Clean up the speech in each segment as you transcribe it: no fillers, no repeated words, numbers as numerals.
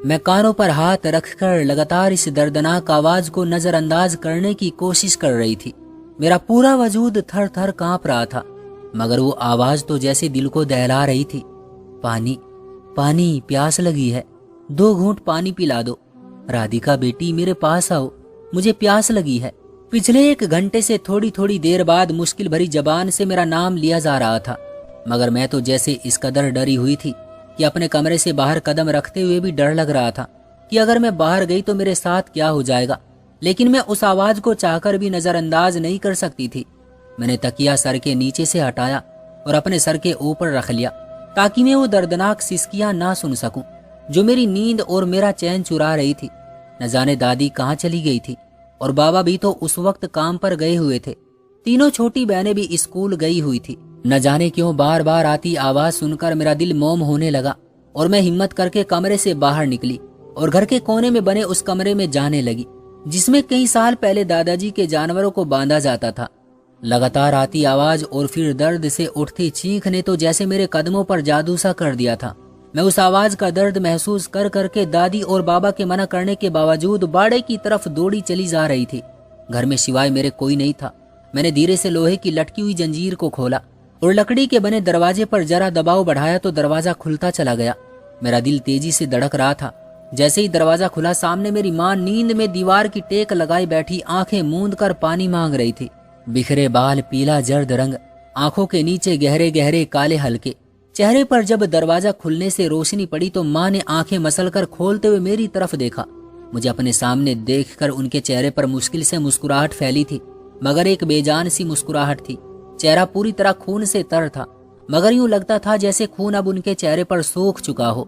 मैं कानों पर हाथ रखकर लगातार इस दर्दनाक आवाज को नजरअंदाज करने की कोशिश कर रही थी। मेरा पूरा वजूद थर थर कांप रहा था, मगर वो आवाज तो जैसे दिल को दहला रही थी। पानी, पानी, प्यास लगी है, 2 घूंट पानी पिला दो। राधिका बेटी, मेरे पास आओ, मुझे प्यास लगी है। पिछले 1 घंटे से थोड़ी थोड़ी देर बाद मुश्किल भरी जबान से मेरा नाम लिया जा रहा था, मगर मैं तो जैसे इस कदर डरी हुई थी कि अपने कमरे से बाहर कदम रखते हुए भी डर लग रहा था कि अगर मैं बाहर गई तो मेरे साथ क्या हो जाएगा। लेकिन मैं उस आवाज को चाहकर भी नजरअंदाज नहीं कर सकती थी। मैंने तकिया सर के नीचे से हटाया और अपने सर के ऊपर रख लिया ताकि मैं वो दर्दनाक सिसकियां ना सुन सकूं जो मेरी नींद और मेरा चैन चुरा रही थी। न जाने दादी कहाँ चली गई थी और बाबा भी तो उस वक्त काम पर गए हुए थे। तीनों छोटी बहनें भी स्कूल गई हुई थी। न जाने क्यों बार बार आती आवाज सुनकर मेरा दिल मौम होने लगा और मैं हिम्मत करके कमरे से बाहर निकली और घर के कोने में बने उस कमरे में जाने लगी जिसमें कई साल पहले दादाजी के जानवरों को बांधा जाता था। लगातार आती आवाज और फिर दर्द से उठती चीख ने तो जैसे मेरे कदमों पर जादू सा कर दिया था। मैं उस आवाज का दर्द महसूस कर करके दादी और बाबा के मना करने के बावजूद बाड़े की तरफ दौड़ी चली जा रही थी। घर में सिवाय मेरे कोई नहीं था। मैंने धीरे से लोहे की लटकी हुई जंजीर को खोला और लकड़ी के बने दरवाजे पर जरा दबाव बढ़ाया तो दरवाजा खुलता चला गया। मेरा दिल तेजी से धड़क रहा था। जैसे ही दरवाजा खुला, सामने मेरी माँ नींद में दीवार की टेक लगाई बैठी आंखें मूंद कर पानी मांग रही थी। बिखरे बाल, पीला जर्द रंग, आंखों के नीचे गहरे गहरे काले हल्के। चेहरे पर जब दरवाजा खुलने से रोशनी पड़ी तो माँ ने आंखें मसलकर खोलते हुए मेरी तरफ देखा। मुझे अपने सामने देखकर उनके चेहरे पर मुश्किल से मुस्कुराहट फैली थी, मगर एक बेजान सी मुस्कुराहट थी। चेहरा पूरी तरह खून से तर था, मगर यूं लगता था जैसे खून अब उनके चेहरे पर सूख चुका हो।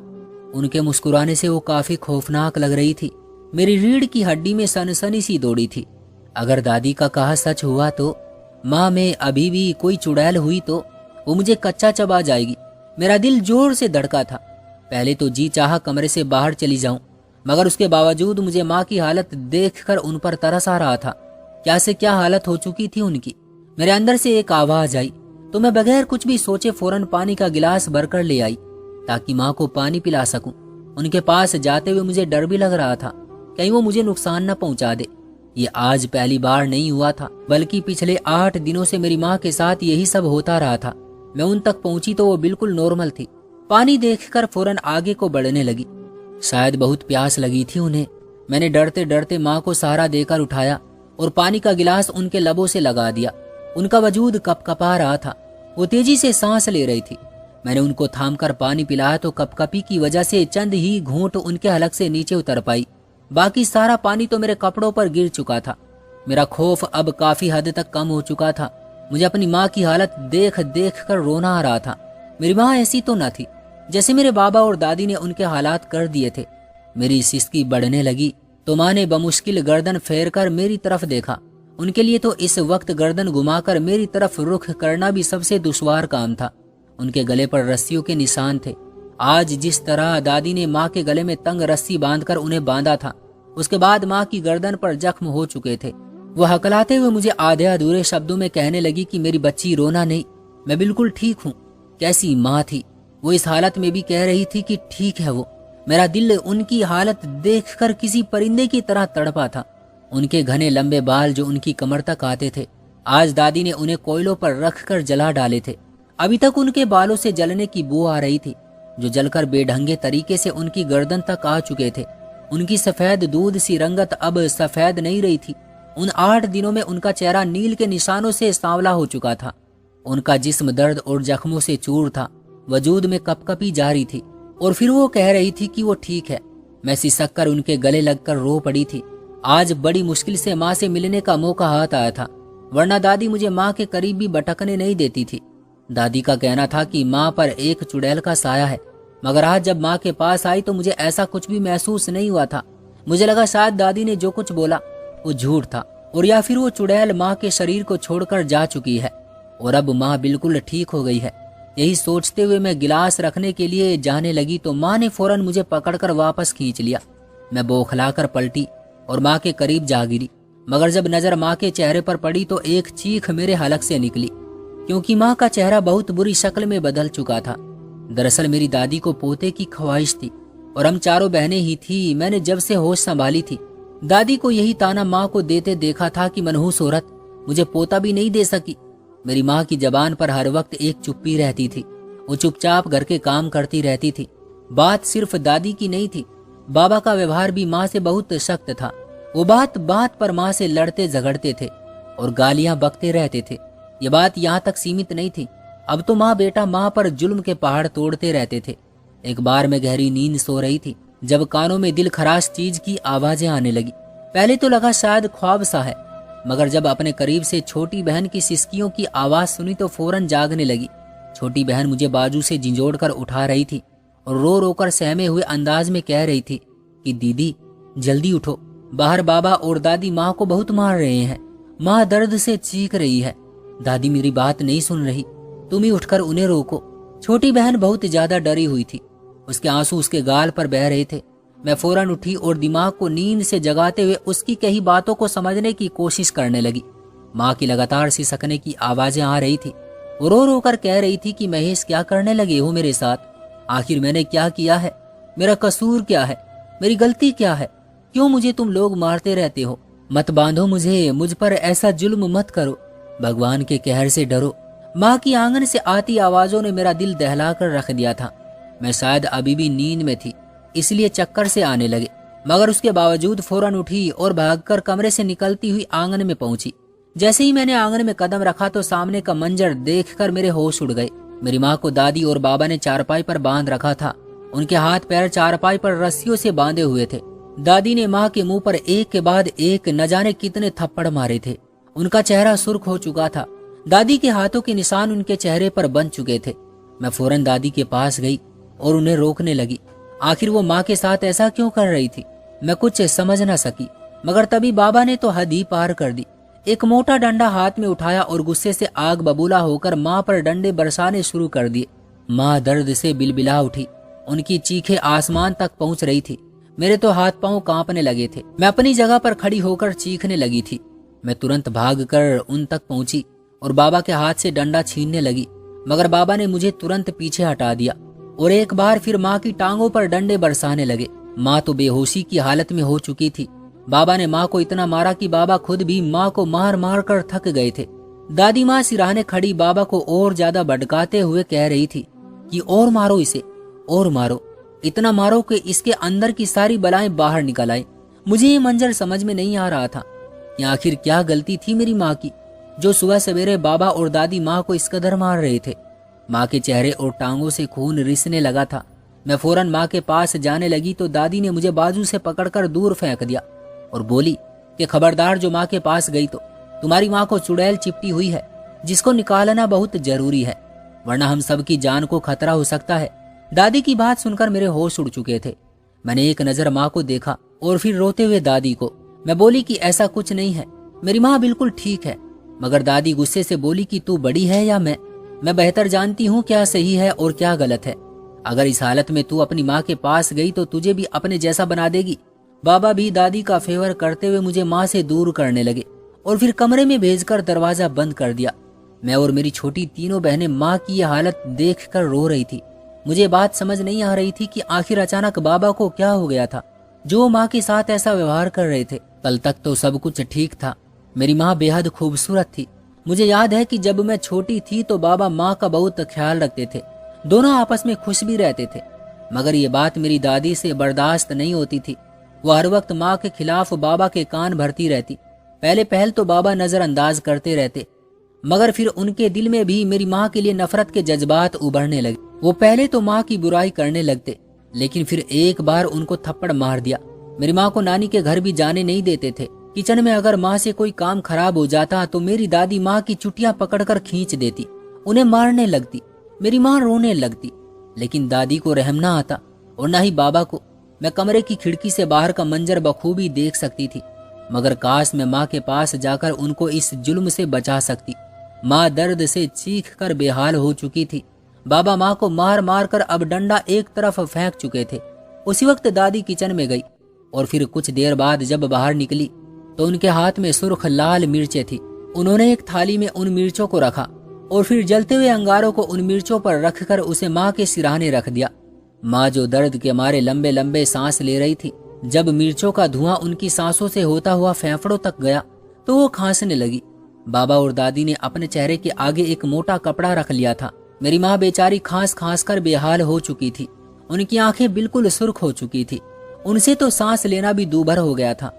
उनके मुस्कुराने से वो काफी खौफनाक लग रही थी। मेरी रीढ़ की हड्डी में सनसनी सी दौड़ी थी। अगर दादी का कहा सच हुआ तो माँ में अभी भी कोई चुड़ैल हुई तो वो मुझे कच्चा चबा जाएगी। मेरा दिल जोर से धड़का था। पहले तो जी चाहा कमरे से बाहर चली जाऊं, मगर उसके बावजूद मुझे माँ की हालत देखकर उन पर तरस आ रहा था। क्या से क्या हालत हो चुकी थी उनकी। मेरे अंदर से एक आवाज आई तो मैं बगैर कुछ भी सोचे फौरन पानी का गिलास भरकर ले आई ताकि माँ को पानी पिला सकूं। उनके पास जाते हुए मुझे डर भी लग रहा था, कहीं वो मुझे नुकसान न पहुंचा दे। ये आज पहली बार नहीं हुआ था, बल्कि पिछले 8 दिनों से मेरी माँ के साथ यही सब होता रहा था। मैं उन तक पहुंची तो वो बिल्कुल नॉर्मल थी। पानी देखकर फौरन आगे को बढ़ने लगी। शायद बहुत प्यास लगी थी उन्हें। मैंने डरते डरते माँ को सहारा देकर उठाया और पानी का गिलास उनके लबों से लगा दिया। उनका वजूद कपकपा रहा था। वो तेजी से सांस ले रही थी। मैंने उनको थामकर पानी पिलाया तो कपकपी की वजह से चंद ही घूंट उनके हलक से नीचे उतर पाई। बाकी सारा पानी तो मेरे कपड़ों पर गिर चुका था। मेरा खौफ अब काफी हद तक कम हो चुका था। मुझे अपनी माँ की हालत देख देख कर रोना आ रहा था। मेरी माँ ऐसी तो न थी जैसे मेरे बाबा और दादी ने उनके हालात कर दिए थे। मेरी सिसकी बढ़ने लगी तो माँ ने बमुश्किल गर्दन फेर कर मेरी तरफ देखा। उनके लिए तो इस वक्त गर्दन घुमाकर मेरी तरफ रुख करना भी सबसे दुश्वार काम था। उनके गले पर रस्सियों के निशान थे। आज जिस तरह दादी ने माँ के गले में तंग रस्सी बांधकर उन्हें बांधा था, उसके बाद माँ की गर्दन पर जख्म हो चुके थे। वो हकलाते हुए मुझे आधे अधूरे शब्दों में कहने लगी कि मेरी बच्ची, रोना नहीं, मैं बिल्कुल ठीक हूँ। कैसी माँ थी वो, इस हालत में भी कह रही थी कि ठीक है वो। मेरा दिल उनकी हालत देखकर किसी परिंदे की तरह तड़पा था। उनके घने लंबे बाल जो उनकी कमर तक आते थे, आज दादी ने उन्हें कोयलों पर रखकर जला डाले थे। अभी तक उनके बालों से जलने की बू आ रही थी, जो जलकर बेढंगे तरीके से उनकी गर्दन तक आ चुके थे। उनकी सफेद दूध सी रंगत अब सफेद नहीं रही थी। उन 8 दिनों में उनका चेहरा नील के निशानों से सांवला हो चुका था। उनका जिस्म दर्द और जख्मों से चूर था। वजूद में कपकपी जारी थी और फिर वो कह रही थी कि वो ठीक है। मैं सिसक कर उनके गले लगकर रो पड़ी थी। आज बड़ी मुश्किल से माँ से मिलने का मौका हाथ आया था, वरना दादी मुझे माँ के करीब भी भटकने नहीं देती थी। दादी का कहना था कि माँ पर एक चुड़ैल का साया है, मगर आज जब माँ के पास आई तो मुझे ऐसा कुछ भी महसूस नहीं हुआ था। मुझे लगा शायद दादी ने जो कुछ बोला वो झूठ था, और या फिर वो चुड़ैल माँ के शरीर को छोड़कर जा चुकी है और अब माँ बिल्कुल ठीक हो गई है। यही सोचते हुए मैं गिलास रखने के लिए जाने लगी तो माँ ने फौरन मुझे पकड़कर वापस खींच लिया। मैं बौखलाकर पलटी और माँ के करीब जा गिरी, मगर जब नजर माँ के चेहरे पर पड़ी तो एक चीख मेरे हलक से निकली, क्योंकि माँ का चेहरा बहुत बुरी शक्ल में बदल चुका था। दरअसल मेरी दादी को पोते की ख्वाहिश थी और हम चारों बहनें ही थी। मैंने जब से होश संभाली थी दादी को यही ताना माँ को देते देखा था कि मनहूस औरत मुझे पोता भी नहीं दे सकी। मेरी माँ की जबान पर हर वक्त एक चुप्पी रहती थी। वो चुपचाप घर के काम करती रहती थी। बात सिर्फ दादी की नहीं थी, बाबा का व्यवहार भी माँ से बहुत सख्त था। वो बात बात पर माँ से लड़ते झगड़ते थे और गालियां बकते रहते थे। ये बात यहाँ तक सीमित नहीं थी, अब तो माँ बेटा माँ पर जुल्म के पहाड़ तोड़ते रहते थे। एक बार मैं गहरी नींद सो रही थी जब कानों में दिल खराश चीज की आवाजें आने लगी। पहले तो लगा शायद ख्वाब सा है, मगर जब अपने करीब से छोटी बहन की सिसकियों की आवाज सुनी तो फौरन जागने लगी। छोटी बहन मुझे बाजू से झिंझोड़ कर उठा रही थी और रो रो कर सहमे हुए अंदाज में कह रही थी कि दीदी जल्दी उठो, बाहर बाबा और दादी माँ को बहुत मार रहे हैं। माँ दर्द से चीख रही है। दादी मेरी बात नहीं सुन रही, तुम ही उठकर उन्हें रोको। छोटी बहन बहुत ज्यादा डरी हुई थी, उसके आंसू उसके गाल पर बह रहे थे। मैं फौरन उठी और दिमाग को नींद से जगाते हुए उसकी कही बातों को समझने की कोशिश करने लगी। माँ की लगातार सिसकने की आवाजें आ रही थी। वो रो रो कर कह रही थी कि महेश क्या करने लगे हो मेरे साथ? आखिर मैंने क्या किया है? मेरा कसूर क्या है? मेरी गलती क्या है? क्यों मुझे तुम लोग मारते रहते हो? मत बांधो मुझे, मुझ पर ऐसा जुल्म मत करो, भगवान के कहर से डरो। माँ की आंगन से आती आवाजों ने मेरा दिल दहला कर रख दिया था। मैं शायद अभी भी नींद में थी, इसलिए चक्कर से आने लगे, मगर उसके बावजूद फौरन उठी और भागकर कमरे से निकलती हुई आंगन में पहुंची। जैसे ही मैंने आंगन में कदम रखा तो सामने का मंजर देखकर मेरे होश उड़ गए। मेरी माँ को दादी और बाबा ने चारपाई पर बांध रखा था। उनके हाथ पैर चारपाई पर रस्सियों से बांधे हुए थे। दादी ने माँ के मुंह पर एक के बाद एक न जाने कितने थप्पड़ मारे थे। उनका चेहरा सुर्ख हो चुका था। दादी के हाथों के निशान उनके चेहरे पर बन चुके थे। मैं फौरन दादी के पास गई और उन्हें रोकने लगी। आखिर वो माँ के साथ ऐसा क्यों कर रही थी? मैं कुछ समझ न सकी, मगर तभी बाबा ने तो हद ही पार कर दी। एक मोटा डंडा हाथ में उठाया और गुस्से से आग बबूला होकर माँ पर डंडे बरसाने शुरू कर दिए। माँ दर्द से बिलबिला उठी, उनकी चीखें आसमान तक पहुंच रही थी। मेरे तो हाथ पांव कांपने लगे थे। मैं अपनी जगह पर खड़ी होकर चीखने लगी थी। मैं तुरंत भागकर उन तक पहुंची और बाबा के हाथ से डंडा छीनने लगी, मगर बाबा ने मुझे तुरंत पीछे हटा दिया और एक बार फिर माँ की टांगों पर डंडे बरसाने लगे। माँ तो बेहोशी की हालत में हो चुकी थी। बाबा ने माँ को इतना मारा कि बाबा खुद भी माँ को मार मार कर थक गए थे। दादी माँ सिराने खड़ी बाबा को और ज्यादा भड़काते हुए कह रही थी कि और मारो इसे, और मारो, इतना मारो कि इसके अंदर की सारी बलाएं बाहर निकल आए। मुझे ये मंजर समझ में नहीं आ रहा था कि आखिर क्या गलती थी मेरी माँ की, जो सुबह सवेरे बाबा और दादी माँ को इस कदर मार रहे थे। माँ के चेहरे और टांगों से खून रिसने लगा था। मैं फौरन माँ के पास जाने लगी तो दादी ने मुझे बाजू से पकड़कर दूर फेंक दिया और बोली कि खबरदार, जो माँ के पास गई तो तुम्हारी माँ को चुड़ैल चिपटी हुई है, जिसको निकालना बहुत जरूरी है, वरना हम सब की जान को खतरा हो सकता है। दादी की बात सुनकर मेरे होश उड़ चुके थे। मैंने एक नजर माँ को देखा और फिर रोते हुए दादी को। मैं बोली कि ऐसा कुछ नहीं है, मेरी माँ बिल्कुल ठीक है। मगर दादी गुस्से से बोली कि तू बड़ी है या मैं बेहतर जानती हूँ क्या सही है और क्या गलत है। अगर इस हालत में तू अपनी माँ के पास गई तो तुझे भी अपने जैसा बना देगी। बाबा भी दादी का फेवर करते हुए मुझे माँ से दूर करने लगे और फिर कमरे में भेजकर दरवाजा बंद कर दिया। मैं और मेरी छोटी तीनों बहनें माँ की यह हालत देखकर रो रही थी। मुझे बात समझ नहीं आ रही थी कि आखिर अचानक बाबा को क्या हो गया था जो माँ के साथ ऐसा व्यवहार कर रहे थे। कल तक तो सब कुछ ठीक था। मेरी माँ बेहद खूबसूरत थी। मुझे याद है कि जब मैं छोटी थी तो बाबा माँ का बहुत ख्याल रखते थे। दोनों आपस में खुश भी रहते थे। मगर ये बात मेरी दादी से बर्दाश्त नहीं होती थी। वह हर वक्त माँ के खिलाफ बाबा के कान भरती रहती। पहल तो बाबा नजरअंदाज करते रहते, मगर फिर उनके दिल में भी मेरी माँ के लिए नफरत के जज्बात उभरने लगे। वो पहले तो माँ की बुराई करने लगते, लेकिन फिर एक बार उनको थप्पड़ मार दिया। मेरी माँ को नानी के घर भी जाने नहीं देते थे। किचन में अगर माँ से कोई काम खराब हो जाता तो मेरी दादी माँ की चुटियां पकड़कर खींच देती, उन्हें मारने लगती। मेरी माँ रोने लगती, लेकिन दादी को रहम ना आता और न ही बाबा को। मैं कमरे की खिड़की से बाहर का मंजर बखूबी देख सकती थी, मगर काश मैं माँ के पास जाकर उनको इस जुल्म से बचा सकती। माँ दर्द से चीख कर बेहाल हो चुकी थी। बाबा माँ को मार मार कर अब डंडा एक तरफ फेंक चुके थे। उसी वक्त दादी किचन में गई और फिर कुछ देर बाद जब बाहर निकली तो उनके हाथ में सुर्ख लाल मिर्चें थी। उन्होंने एक थाली में उन मिर्चों को रखा और फिर जलते हुए अंगारों को उन मिर्चों पर रखकर उसे माँ के सिरहाने रख दिया। माँ जो दर्द के मारे लंबे लंबे सांस ले रही थी, जब मिर्चों का धुआं उनकी सांसों से होता हुआ फेफड़ों तक गया तो वो खांसने लगी। बाबा और दादी ने अपने चेहरे के आगे एक मोटा कपड़ा रख लिया था। मेरी माँ बेचारी खांस खांस कर बेहाल हो चुकी थी। उनकी आंखें बिल्कुल सुर्ख हो चुकी थी। उनसे तो सांस लेना भी दूभर हो गया था।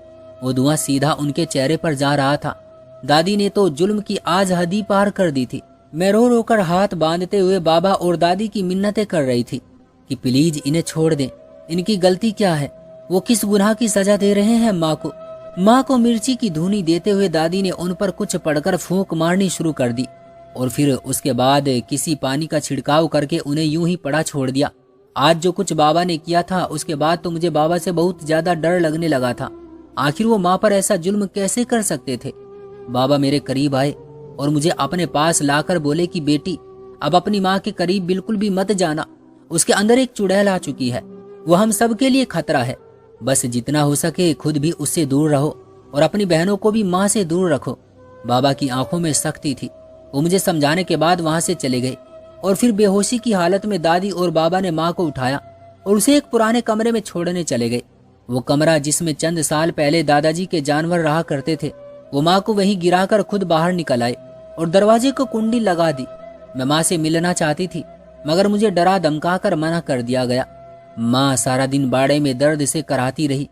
वो धुआं सीधा उनके चेहरे पर जा रहा था। दादी ने तो जुल्म की आज हद ही पार कर दी थी। मैं रो रो कर हाथ बांधते हुए बाबा और दादी की मिन्नतें कर रही थी कि प्लीज इन्हें छोड़ दें। इनकी गलती क्या है? वो किस गुनाह की सजा दे रहे हैं माँ को? माँ को मिर्ची की धुनी देते हुए दादी ने उन पर कुछ पढ़कर फूंक मारनी शुरू कर दी और फिर उसके बाद किसी पानी का छिड़काव करके उन्हें यूं ही पड़ा छोड़ दिया। आज जो कुछ बाबा ने किया था उसके बाद तो मुझे बाबा से बहुत ज्यादा डर लगने लगा था। आखिर वो माँ पर ऐसा जुल्म कैसे कर सकते थे? बाबा मेरे करीब आए और मुझे अपने पास लाकर बोले कि बेटी, अब अपनी माँ के करीब बिल्कुल भी मत जाना। उसके अंदर एक चुड़ैल आ चुकी है। वो हम सब के लिए खतरा है। बस जितना हो सके खुद भी उससे दूर रहो और अपनी बहनों को भी माँ से दूर रखो। बाबा की आंखों में सख्ती थी। वो मुझे समझाने के बाद वहां से चले गए और फिर बेहोशी की हालत में दादी और बाबा ने माँ को उठाया और उसे एक पुराने कमरे में छोड़ने चले गए। वो कमरा जिसमें चंद साल पहले दादाजी के जानवर रहा करते थे, वो माँ को वहीं गिराकर खुद बाहर निकल आए और दरवाजे को कुंडी लगा दी। मैं माँ से मिलना चाहती थी मगर मुझे डरा धमका कर मना कर दिया गया। माँ सारा दिन बाड़े में दर्द से कराती रही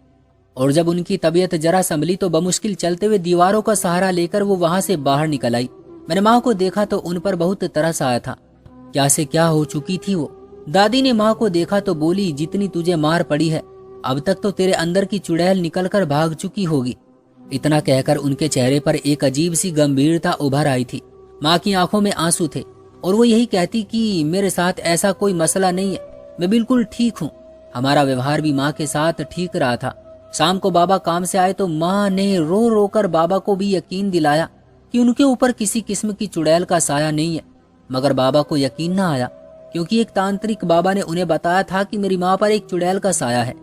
और जब उनकी तबीयत जरा संभली तो बमुश्किल चलते हुए दीवारों का सहारा लेकर वो वहां से बाहर निकल आई। मैंने माँ को देखा तो उन पर बहुत तरस आया था। क्या से क्या हो चुकी थी वो। दादी ने माँ को देखा तो बोली, जितनी तुझे मार पड़ी है अब तक तो तेरे अंदर की चुड़ैल निकलकर भाग चुकी होगी। इतना कहकर उनके चेहरे पर एक अजीब सी गंभीरता उभर आई थी। माँ की आंखों में आंसू थे और वो यही कहती कि मेरे साथ ऐसा कोई मसला नहीं है, मैं बिल्कुल ठीक हूँ। हमारा व्यवहार भी माँ के साथ ठीक रहा था। शाम को बाबा काम से आए तो माँ ने रो रो कर बाबा को भी यकीन दिलाया कि उनके ऊपर किसी किस्म की चुड़ैल का साया नहीं है। मगर बाबा को यकीन न आया क्योंकि एक तांत्रिक बाबा ने उन्हें बताया था कि मेरी माँ पर एक चुड़ैल का साया है,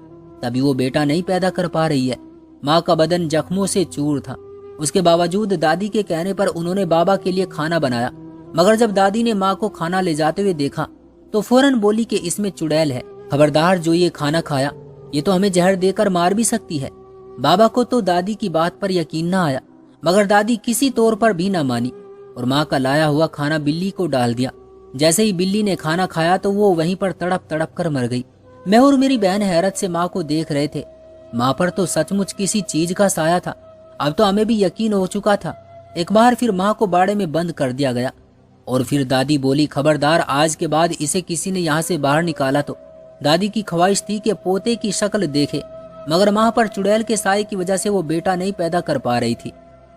तभी वो बेटा नहीं पैदा कर पा रही है। माँ का बदन जख्मों से चूर था। उसके बावजूद दादी के कहने पर उन्होंने बाबा के लिए खाना बनाया, मगर जब दादी ने माँ को खाना ले जाते हुए देखा तो फौरन बोली कि इसमें चुड़ैल है, खबरदार जो ये खाना खाया ये तो हमें जहर देकर मार भी सकती है। बाबा को तो दादी की बात पर यकीन न आया, मगर दादी किसी तौर पर भी न मानी और माँ का लाया हुआ खाना बिल्ली को डाल दिया। जैसे ही बिल्ली ने खाना खाया तो वो वहीं पर तड़प तड़प कर मर गई। मैं और मेरी बहन हैरत से माँ को देख रहे थे। माँ पर तो सचमुच किसी चीज का साया था। अब तो हमें भी यकीन हो चुका था। एक बार फिर माँ को बाड़े में बंद कर दिया गया और फिर दादी बोली, खबरदार आज के बाद इसे किसी ने यहाँ से बाहर निकाला तो। दादी की ख्वाहिश थी कि पोते की शक्ल देखे, मगर माँ पर चुड़ैल के साए की वजह से वो बेटा नहीं पैदा कर पा रही थी।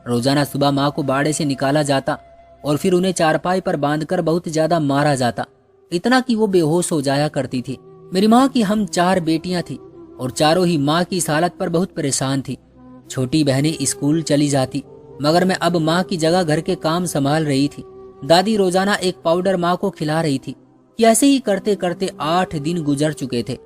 रोजाना सुबह माँ को बाड़े से निकाला जाता और फिर उन्हें चारपाई पर बांधकर बहुत ज्यादा मारा जाता, इतना कि वो बेहोश हो जाया करती थी। मेरी माँ की हम 4 बेटियां थी और चारों ही माँ की इस हालत पर बहुत परेशान थी। छोटी बहनें स्कूल चली जाती, मगर मैं अब माँ की जगह घर के काम संभाल रही थी। दादी रोजाना एक पाउडर माँ को खिला रही थी कि ऐसे ही करते करते 8 दिन गुजर चुके थे।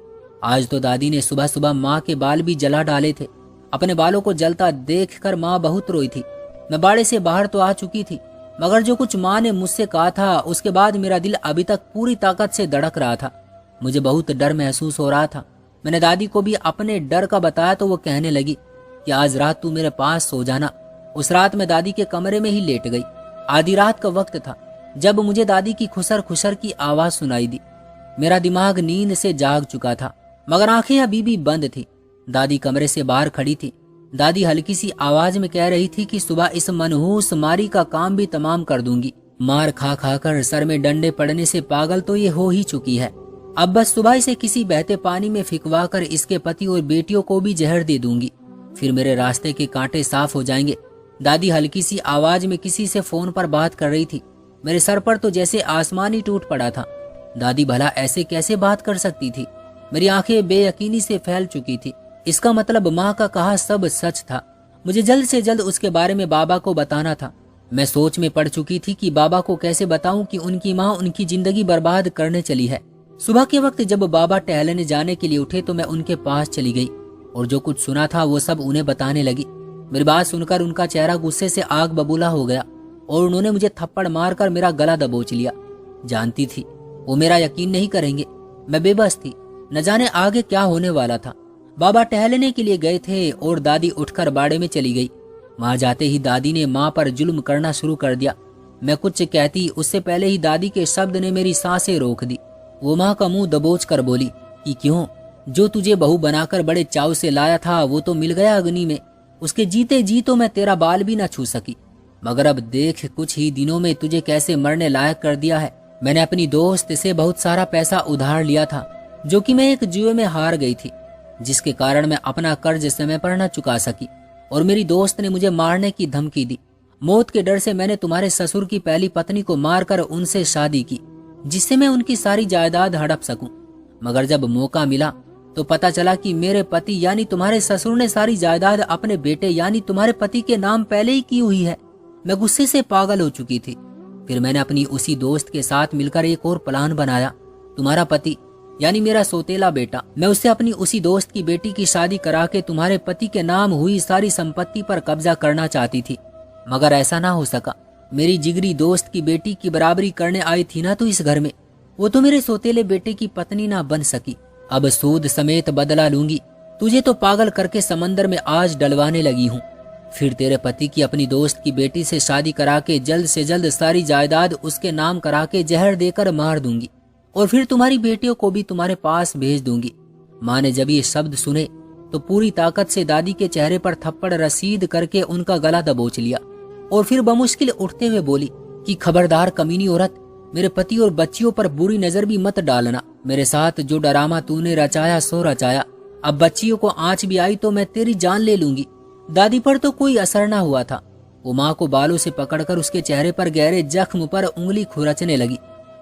आज तो दादी ने सुबह सुबह माँ के बाल भी जला डाले थे। अपने बालों को जलता देखकर माँ बहुत रोई थी। मैं बाड़े से बाहर तो आ चुकी थी, मगर जो कुछ माँ ने मुझसे कहा था उसके बाद मेरा दिल अभी तक पूरी ताकत से धड़क रहा था। मुझे बहुत डर महसूस हो रहा था। मैंने दादी को भी अपने डर का बताया तो वो कहने लगी कि आज रात तू मेरे पास सो जाना। उस रात मैं दादी के कमरे में ही लेट गई। आधी रात का वक्त था जब मुझे दादी की खुसर खुसर की आवाज सुनाई दी। मेरा दिमाग नींद से जाग चुका था, मगर आंखें अभी भी बंद थी। दादी कमरे से बाहर खड़ी थी। दादी हल्की सी आवाज में कह रही थी कि सुबह इस मनहूस मारी का काम भी तमाम कर दूंगी। मार खा खा कर सर में डंडे पड़ने से पागल तो ये हो ही चुकी है। अब बस सुबह इसे किसी बहते पानी में फिकवा कर इसके पति और बेटियों को भी जहर दे दूंगी, फिर मेरे रास्ते के कांटे साफ हो जाएंगे। दादी हल्की सी आवाज में किसी से फोन पर बात कर रही थी। मेरे सर पर तो जैसे आसमान ही टूट पड़ा था। दादी भला ऐसे कैसे बात कर सकती थी? मेरी आंखें बेयकीनी से फैल चुकी थी। इसका मतलब माँ का कहा सब सच था। मुझे जल्द से जल्द उसके बारे में बाबा को बताना था। मैं सोच में पड़ चुकी थी कि बाबा को कैसे बताऊं कि उनकी माँ उनकी जिंदगी बर्बाद करने चली है। सुबह के वक्त जब बाबा टहलने जाने के लिए उठे तो मैं उनके पास चली गई और जो कुछ सुना था वो सब उन्हें बताने लगी। मेरी बात सुनकर उनका चेहरा गुस्से से आग बबूला हो गया और उन्होंने मुझे थप्पड़ मारकर मेरा गला दबोच लिया। जानती थी वो मेरा यकीन नहीं करेंगे। मैं बेबस थी। न जाने आगे क्या होने वाला था। बाबा टहलने के लिए गए थे और दादी उठकर बाड़े में चली गई। वहां जाते ही दादी ने माँ पर जुल्म करना शुरू कर दिया। मैं कुछ कहती उससे पहले ही दादी के शब्द ने मेरी सांसें रोक दी। वो माँ का मुंह दबोच कर बोली कि क्यों, जो तुझे बहू बनाकर बड़े चाव से लाया था वो तो मिल गया अग्नि में। उसके जीते जी तो मैं तेरा बाल भी न छू सकी, मगर अब देख कुछ ही दिनों में तुझे कैसे मरने लायक कर दिया है। मैंने अपनी दोस्त से बहुत सारा पैसा उधार लिया था, जो कि मैं एक जुए में हार गई थी, जिसके कारण मैं अपना कर्ज समय पर न चुका सकी और मेरी दोस्त ने मुझे मारने की धमकी दी। मौत के डर से मैंने तुम्हारे ससुर की पहली पत्नी को मारकर उनसे शादी की, जिससे मैं उनकी सारी जायदाद हड़प सकूं। मगर जब मौका मिला तो पता चला कि मेरे पति यानी तुम्हारे ससुर ने सारी जायदाद अपने बेटे यानी तुम्हारे पति के नाम पहले ही की हुई है। मैं गुस्से से पागल हो चुकी थी। फिर मैंने अपनी उसी दोस्त के साथ मिलकर एक और प्लान बनाया। तुम्हारा पति यानी मेरा सोतेला बेटा, मैं उससे अपनी उसी दोस्त की बेटी की शादी करा के तुम्हारे पति के नाम हुई सारी संपत्ति पर कब्जा करना चाहती थी, मगर ऐसा ना हो सका। मेरी जिगरी दोस्त की बेटी की बराबरी करने आई थी ना तो इस घर में, वो तो मेरे सोतेले बेटे की पत्नी ना बन सकी। अब सूद समेत बदला लूंगी। तुझे तो पागल करके समंदर में आज डलवाने लगी हूँ। फिर तेरे पति की अपनी दोस्त की बेटी से शादी करा के जल्द से जल्द सारी जायदाद उसके नाम करा के जहर देकर मार दूंगी और फिर तुम्हारी बेटियों को भी तुम्हारे पास भेज दूंगी। माँ ने जब ये शब्द सुने तो पूरी ताकत से दादी के चेहरे पर थप्पड़ रसीद करके उनका गला दबोच लिया और फिर बमुश्किल उठते हुए बोली कि खबरदार कमीनी औरत, मेरे पति और बच्चियों पर बुरी नजर भी मत डालना। मेरे साथ जो डरामा तूने रचाया सो रचाया। अब बच्चियों को आंच भी आई तो मैं तेरी जान ले लूंगी। दादी पर तो कोई असर ना हुआ था। वो माँ को बालों से पकड़कर उसके चेहरे पर गहरे जख्म पर उंगली खुरचने लगी।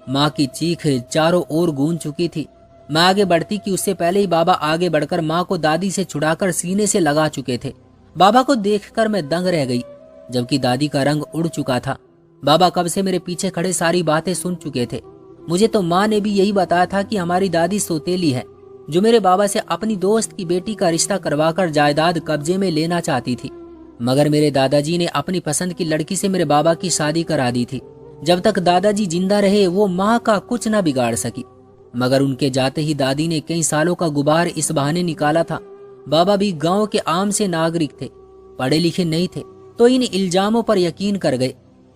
माँ की चीख चारों ओर गूंज चुकी थी। मैं आगे बढ़ती कि उससे पहले ही बाबा आगे बढ़कर माँ को दादी से छुड़ाकर सीने से लगा चुके थे। बाबा को देखकर मैं दंग रह गई, जबकि दादी का रंग उड़ चुका था। बाबा कब से मेरे पीछे खड़े सारी बातें सुन चुके थे। मुझे तो माँ ने भी यही बताया था कि हमारी दादी सौतेली है, जो मेरे बाबा से अपनी दोस्त की बेटी का रिश्ता करवाकर जायदाद कब्जे में लेना चाहती थी। मगर मेरे दादाजी ने अपनी पसंद की लड़की से मेरे बाबा की शादी करा दी थी। जब तक दादाजी जिंदा रहे वो माँ का कुछ न बिगाड़ सकी, मगर उनके जाते ही दादी ने कई सालों का गुबार इस बहाने निकाला था। बाबा भी गांव के आम से नागरिक थे, पढ़े लिखे नहीं थे, तो इन इल्जामों पर यकीन कर गए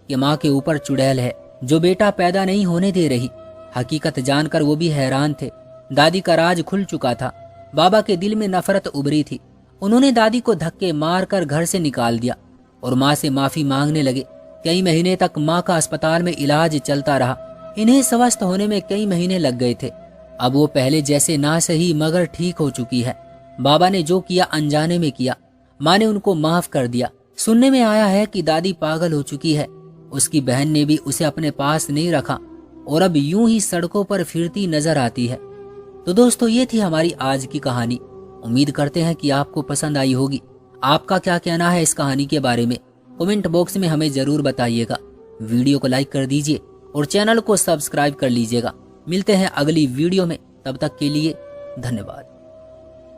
कि माँ के ऊपर चुड़ैल है जो बेटा पैदा नहीं होने दे रही। हकीकत जानकर वो भी हैरान थे। दादी का राज खुल चुका था। बाबा के दिल में नफरत उभरी थी। उन्होंने दादी को धक्के मारकर घर से निकाल दिया और माँ से माफी मांगने लगे। कई महीने तक माँ का अस्पताल में इलाज चलता रहा। इन्हें स्वस्थ होने में कई महीने लग गए थे। अब वो पहले जैसे ना सही मगर ठीक हो चुकी है। बाबा ने जो किया अनजाने में किया। माँ ने उनको माफ कर दिया। सुनने में आया है कि दादी पागल हो चुकी है। उसकी बहन ने भी उसे अपने पास नहीं रखा और अब यूं ही सड़कों पर फिरती नजर आती है। तो दोस्तों, ये थी हमारी आज की कहानी। उम्मीद करते हैं कि आपको पसंद आई होगी। आपका क्या कहना है इस कहानी के बारे में कमेंट बॉक्स में हमें जरूर बताइएगा। वीडियो को लाइक कर दीजिए और चैनल को सब्सक्राइब कर लीजिएगा। मिलते हैं अगली वीडियो में, तब तक के लिए धन्यवाद।